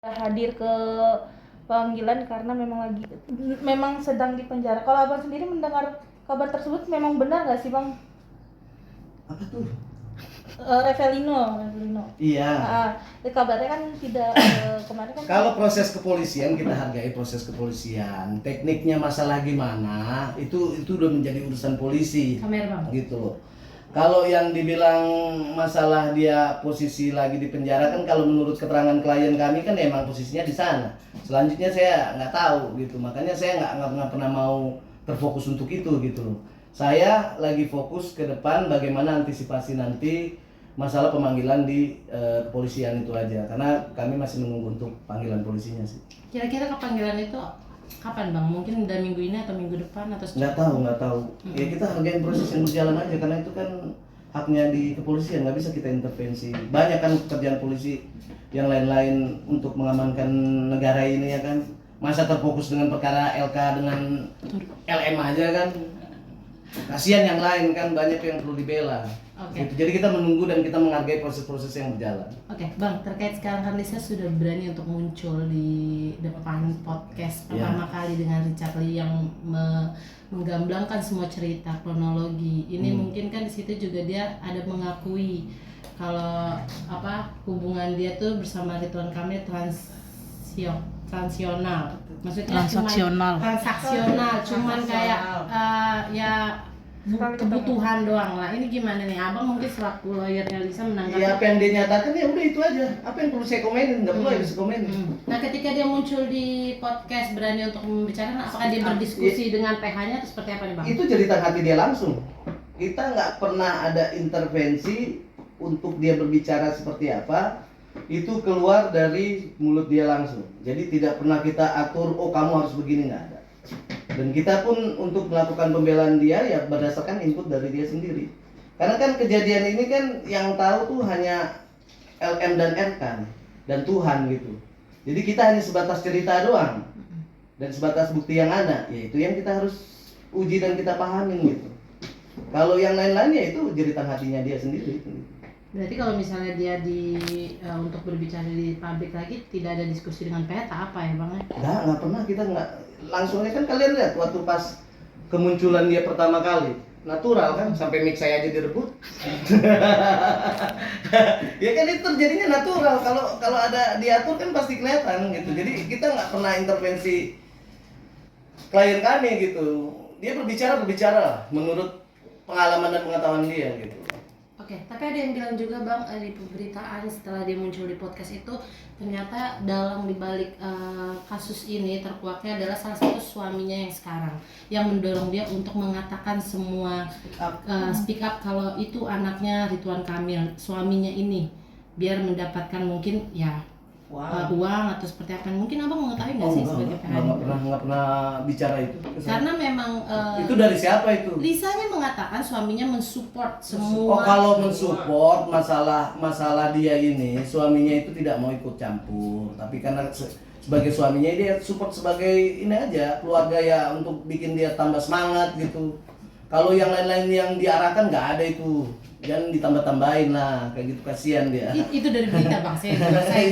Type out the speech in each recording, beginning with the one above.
hadir ke panggilan karena memang sedang di penjara. Kalau abang sendiri mendengar kabar tersebut memang benar nggak sih bang? Apa tuh? Revelino. Iya. Kabarnya kan tidak kemarin kan. Kalau proses kepolisian kita hargai proses kepolisian. Tekniknya masalah gimana itu udah menjadi urusan polisi. Kamera bang. Gitu loh. Kalau yang dibilang masalah dia posisi lagi di penjara kan kalau menurut keterangan klien kami kan emang posisinya di sana. Selanjutnya saya nggak tahu gitu. Makanya saya nggak pernah mau terfokus untuk itu gitu loh. Saya lagi fokus ke depan bagaimana antisipasi nanti masalah pemanggilan di kepolisian itu aja. Karena kami masih menunggu untuk panggilan polisinya sih. Kira-kira kepanggilan itu kapan bang? Mungkin udah minggu ini atau minggu depan atau nggak tahu. Ya kita hargain proses yang berjalan aja karena itu kan haknya di kepolisian, nggak bisa kita intervensi. Banyak kan pekerjaan polisi yang lain-lain untuk mengamankan negara ini ya kan. Masa terfokus dengan perkara LK dengan LM aja kan. Kasihan yang lain kan, banyak yang perlu dibela. Oke. Gitu. Jadi kita menunggu dan kita menghargai proses-proses yang berjalan. Oke, bang, terkait sekarang kan Lisa sudah berani untuk muncul di depan podcast pertama kali dengan Richard Lee yang menggamblangkan semua cerita kronologi. Ini mungkin kan di situ juga dia ada mengakui kalau hubungan dia tuh bersama Ridwan Kamil transaksional. Maksudnya transaksional, cuman kayak kebutuhan doang lah. Ini gimana nih abang, mungkin selaku lawyernya Lisa menanggapi? Ya apa yang dia nyatakan ya udah itu aja. Apa yang perlu saya komenin? Nggak perlu harus komenin. Nah ketika dia muncul di podcast berani untuk membicarakan, apakah dia berdiskusi dengan PH-nya atau seperti apa nih bang? Itu jeritan hati dia langsung. Kita nggak pernah ada intervensi untuk dia berbicara seperti apa. Itu keluar dari mulut dia langsung. Jadi tidak pernah kita atur, oh kamu harus begini, nggak ada. Dan kita pun untuk melakukan pembelaan dia ya berdasarkan input dari dia sendiri. Karena kan kejadian ini kan yang tahu tuh hanya LM dan RK dan Tuhan gitu. Jadi kita hanya sebatas cerita doang dan sebatas bukti yang ada, yaitu yang kita harus uji dan kita pahamin gitu. Kalau yang lain-lain ya itu jeritan hatinya dia sendiri. Berarti kalau misalnya dia untuk berbicara di publik lagi tidak ada diskusi dengan PH, apa ya bang? Nggak pernah, kita nggak langsungnya kan kalian lihat waktu pas kemunculan dia pertama kali natural kan, sampai mic saya aja direbut. Ya kan itu terjadinya natural. Kalau ada diatur kan pasti kelihatan gitu. Jadi kita nggak pernah intervensi klien kami gitu. Dia berbicara menurut pengalaman dan pengetahuan dia gitu. Oke, tapi ada yang bilang juga bang di pemberitaan setelah dia muncul di podcast itu ternyata dalam dibalik kasus ini terkuaknya adalah salah satu suaminya yang sekarang yang mendorong dia untuk mengatakan semua speak up kalau itu anaknya Ridwan Kamil, suaminya ini, biar mendapatkan mungkin ya uang atau seperti apa. Mungkin abang mengetahui nggak sih sebagai PH? Nggak pernah bicara itu. Karena memang itu dari siapa itu? Lisanya mengatakan suaminya mensupport semua. Oh kalau mensupport masalah dia ini, suaminya itu tidak mau ikut campur. Tapi karena sebagai suaminya dia support sebagai ini aja, keluarga ya, untuk bikin dia tambah semangat gitu. Kalau yang lain-lain yang diarahkan nggak ada itu. Jangan ditambah-tambahin lah, kayak gitu, kasihan dia. Itu dari berita bang, saya tambahin.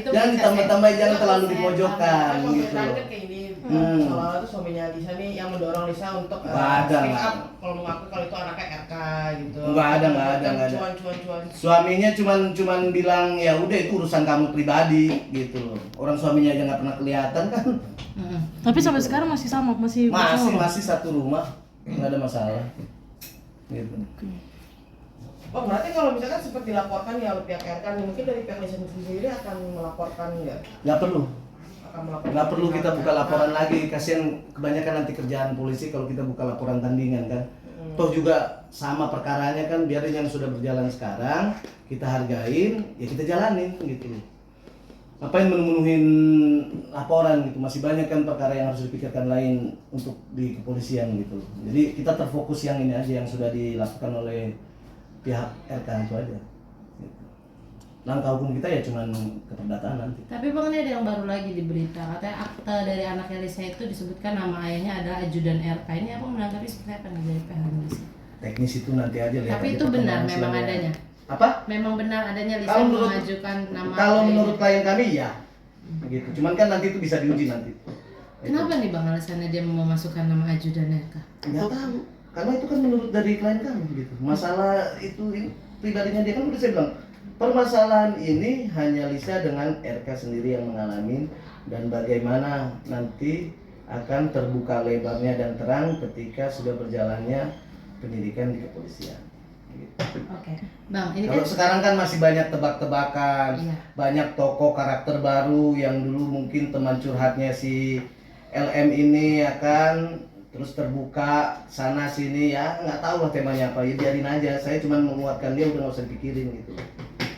Itu jangan ditambah-tambahin, jangan terlalu dipojokkan gitu. Kan kayak ini, soalnya tuh suaminya Lisa nih yang mendorong Lisa untuk speak up kalau mengaku kalau itu anaknya RK gitu. Nggak ada. Cuan. Suaminya cuman bilang ya udah itu urusan kamu pribadi gitu loh. Orang suaminya aja nggak pernah kelihatan kan. Tapi sampai sekarang masih sama, masih satu rumah, nggak ada masalah. Gitu. Oh berarti kalau misalkan seperti dilaporkan ya oleh pihak RK, mungkin dari pihak Lisa sendiri akan melaporkan nggak? Nggak perlu. Nggak perlu kita buka laporan RK. lagi, kasihan kebanyakan nanti kerjaan polisi kalau kita buka laporan tandingan kan. Toh juga sama perkaranya kan, biarin yang sudah berjalan sekarang kita hargain, ya kita jalanin gitu. Ngapain menuhin laporan gitu, masih banyak kan perkara yang harus dipikirkan lain untuk di kepolisian gitu. Jadi kita terfokus yang ini aja yang sudah dilakukan oleh pihak RK itu aja. Langkah hukum kita ya cuman keperdataan nanti. Tapi bang ini ada yang baru lagi di berita, katanya akte dari anaknya Lisa itu disebutkan nama ayahnya adalah ajudan RK. Ini apa menanggapi seperti apa nih dari PH Lisa? Teknis itu nanti aja lihat. Tapi itu benar memang adanya. Apa? Memang benar adanya Lisa mengajukan nama. Kalau menurut klien kami ya, Gitu. Cuman kan nanti itu bisa diuji nanti. Kenapa nih Bang alasannya dia memasukkan nama Aju dan RK? Nggak tahu, karena itu kan menurut dari klien kami gitu. Masalah itu pribadinya dia kan udah saya bilang. Permasalahan ini hanya Lisa dengan RK sendiri yang mengalami dan bagaimana nanti akan terbuka lebarnya dan terang ketika sudah berjalannya penyidikan di kepolisian. Gitu. Oke, Bang, ini Kalau kan sekarang kan masih banyak tebak-tebakan, Iya. banyak tokoh karakter baru yang dulu mungkin teman curhatnya si LM ini ya kan, terus terbuka sana sini ya nggak tahu lah temanya apa, ya biarin aja. Saya cuma menguatkan dia, udah nggak usah dipikirin gitu.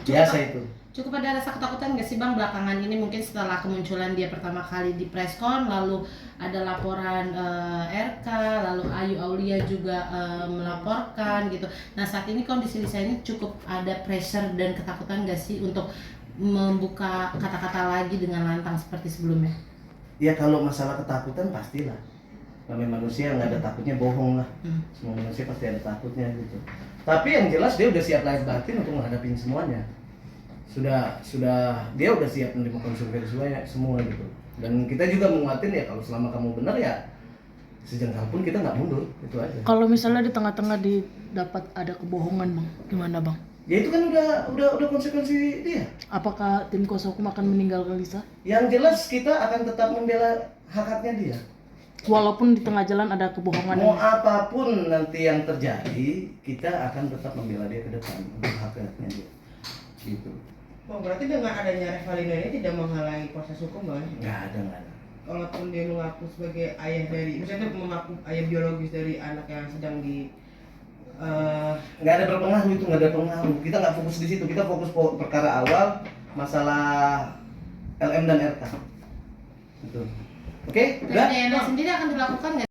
Biasa itu. cukup ada rasa ketakutan nggak sih Bang belakangan ini mungkin setelah kemunculan dia pertama kali di preskon, lalu ada laporan RK, lalu Ayu Aulia juga melaporkan gitu. Nah saat ini kondisi Lisa ini cukup ada pressure dan ketakutan nggak sih untuk membuka kata-kata lagi dengan lantang seperti sebelumnya? Ya kalau masalah ketakutan pastilah. Namanya manusia nggak ada takutnya bohong lah. Semua manusia pasti ada takutnya gitu. Tapi yang jelas dia udah siap lahir batin untuk menghadapi semuanya. Sudah dia udah siap menerima konsekuensi semua gitu. Dan kita juga menguatin ya kalau selama kamu benar ya sejengkal pun kita nggak mundur, itu aja. Kalau misalnya di tengah-tengah didapat ada kebohongan Bang, gimana Bang? Ya itu kan udah konsekuensi dia. Apakah tim kuasa hukum akan meninggalkan Lisa? Yang jelas kita akan tetap membela hak-haknya dia. Walaupun di tengah jalan ada kebohongan. Mau apapun nanti yang terjadi, kita akan tetap membela dia ke depan untuk hak-haknya dia. Gitu. Bang, berarti dengan adanya Revalina ini tidak menghalangi proses hukum, Bang? Nggak ada. Kalaupun dia mengaku sebagai ayah dari, misalnya mengaku ayah biologis dari anak yang sedang di Nggak ada berpengaruh itu, nggak ada pengaruh. Kita nggak fokus di situ, kita fokus perkara awal masalah LM dan RK. Gitu. Oke, Tes udah? DNA sendiri akan dilakukan nggak?